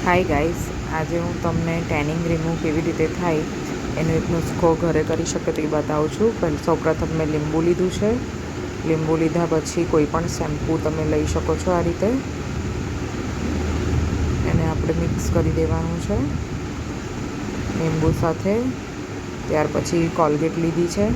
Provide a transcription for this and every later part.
Hi guys, આજે હું તમને ટેનિંગ રિમૂવ કેવી રીતે થાય એનો એક નુસ્ખો ઘરે કરી શકે તે બતાવું છું. પણ સૌપ્રથમ મેં લીંબુ લીધું છે. લીંબુ લીધા પછી કોઈ પણ શેમ્પૂ તમે લઈ શકો છો. આ રીતે એને આપણે મિક્સ કરી દેવાનું છે લીંબુ સાથે. ત્યાર પછી કોલગેટ લીધી છે.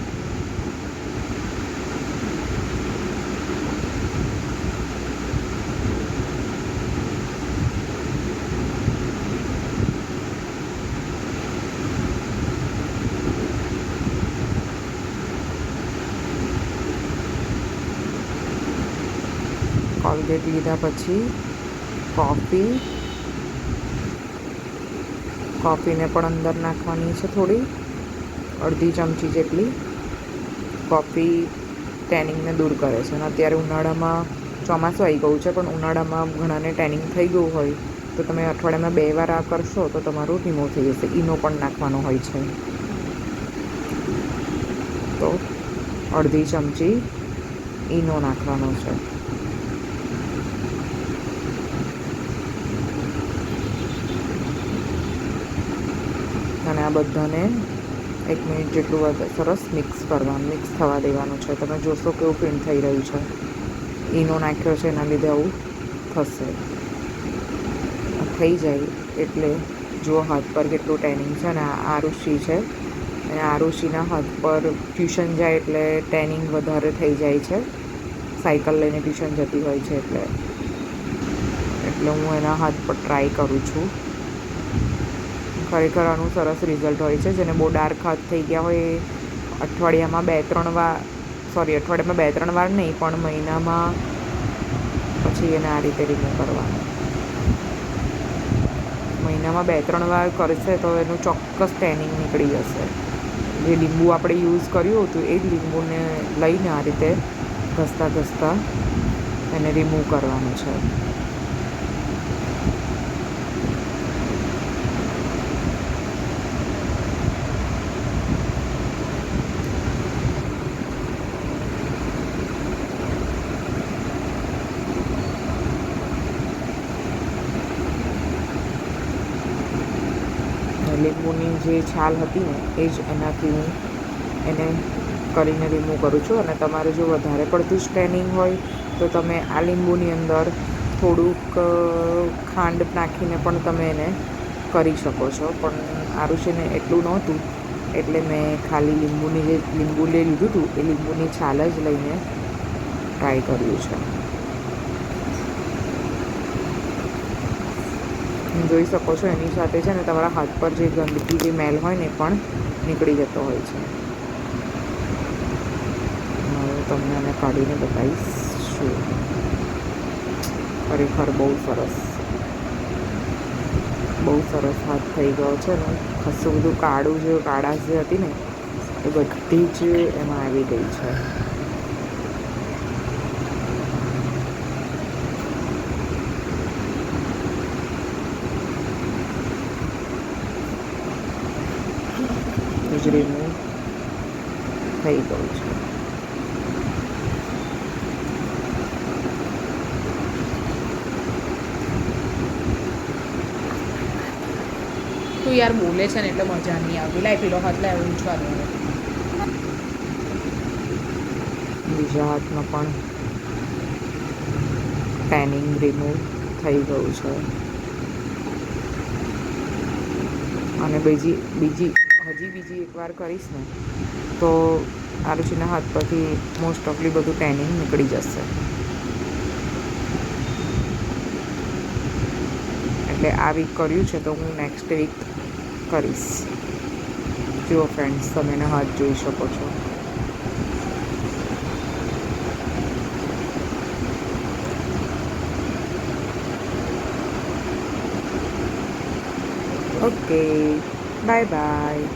કોલગેટ લીધા પછી કોફીને પણ અંદર નાખવાની છે. થોડી અડધી ચમચી જેટલી કોફી ટેનિંગને દૂર કરે છે. અને અત્યારે ઉનાળામાં ચોમાસું આવી ગયું છે, પણ ઉનાળામાં ઘણાને ટેનિંગ થઈ ગયું હોય તો તમે અઠવાડિયામાં 2 વાર આ કરશો તો તમારું રિમૂવ થઈ જશે. ઈનો પણ નાખવાનો હોય છે. તો અડધી ચમચી ઈનો નાખવાનો છે. અને આ બધાને 1 મિનિટ જેટલું સરસ મિક્સ થવા દેવાનું છે. તમે જોશો કેવું ફીણ થઈ રહ્યું છે. ઈનો નાખ્યો છે એના લીધે આવું થશે. થઈ જાય એટલે જુઓ હાથ પર કેટલું ટેનિંગ છે. અને આ આરુષિ છે, અને આરુષિના હાથ પર ટ્યુશન જાય એટલે ટેનિંગ વધારે થઈ જાય છે. સાયકલ લઈને ટ્યુશન જતી હોય છે એટલે હું એના હાથ પર ટ્રાય કરું છું. ખરેખર આનું સરસ રિઝલ્ટ હોય છે. જેને બહુ ડાર્ક હાથ થઈ ગયા હોય એ અઠવાડિયામાં 2-3 વાર નહીં, પણ મહિનામાં પછી એને આ રીતે રિમૂવ કરવાનું. મહિનામાં 2-3 વાર કરશે તો એનું ચોક્કસ ટેનિંગ નીકળી જશે. જે લીંબુ આપણે યુઝ કર્યું હતું એ જ લીંબુને લઈને આ રીતે ઘસતા એને રિમૂવ કરવાનું છે. લીંબુની જે છાલ હતી ને એ જ એનાથી હું એને કરીને રિમૂવ કરું છું. અને તમારે જો વધારે પડતું સ્ટેનિંગ હોય તો તમે આ લીંબુની અંદર થોડુંક ખાંડ નાખીને પણ તમે એને કરી શકો છો. પણ આરુષિને એટલું નહોતું એટલે મેં ખાલી લીંબુ લીધું હતું એ લીંબુની છાલ જ લઈને ટ્રાય કર્યું છે. જોઈ શકો છો એની સાથે છે ને તમારા હાથ પર જે ગંદકી જે મેલ હોય ને એ પણ નીકળી જતો હોય છે. હું તમને આને કાઢીને બતાવીશ શું. ખરેખર બહુ સરસ હાથ થઈ ગયો છે ને. ખાસું બધું કાળાશ જે હતી ને એ બધી જ એમાં આવી ગઈ છે. રિમૂવ થઈ ગયું છે. તું યાર બોલે છે ને એટલે મજા નહીં આવતી. લાય પેલો હાથ લાય ઊંચવાનું. બીજા હાથમાં પણ ટેનિંગ રિમૂવ થઈ ગયું છે. અને બીજી એકવાર કરીશ ને તો આરુષિના હાથ પરથી મોસ્ટ ઓફલી બધું ટેનિંગ નીકળી જશે. એટલે આ વીક કર્યું છે તો હું નેક્સ્ટ વીક કરીશ. જુઓ ફ્રેન્ડ્સ, તમે એના હાથ જોઈ શકો છો. Okay, bye bye.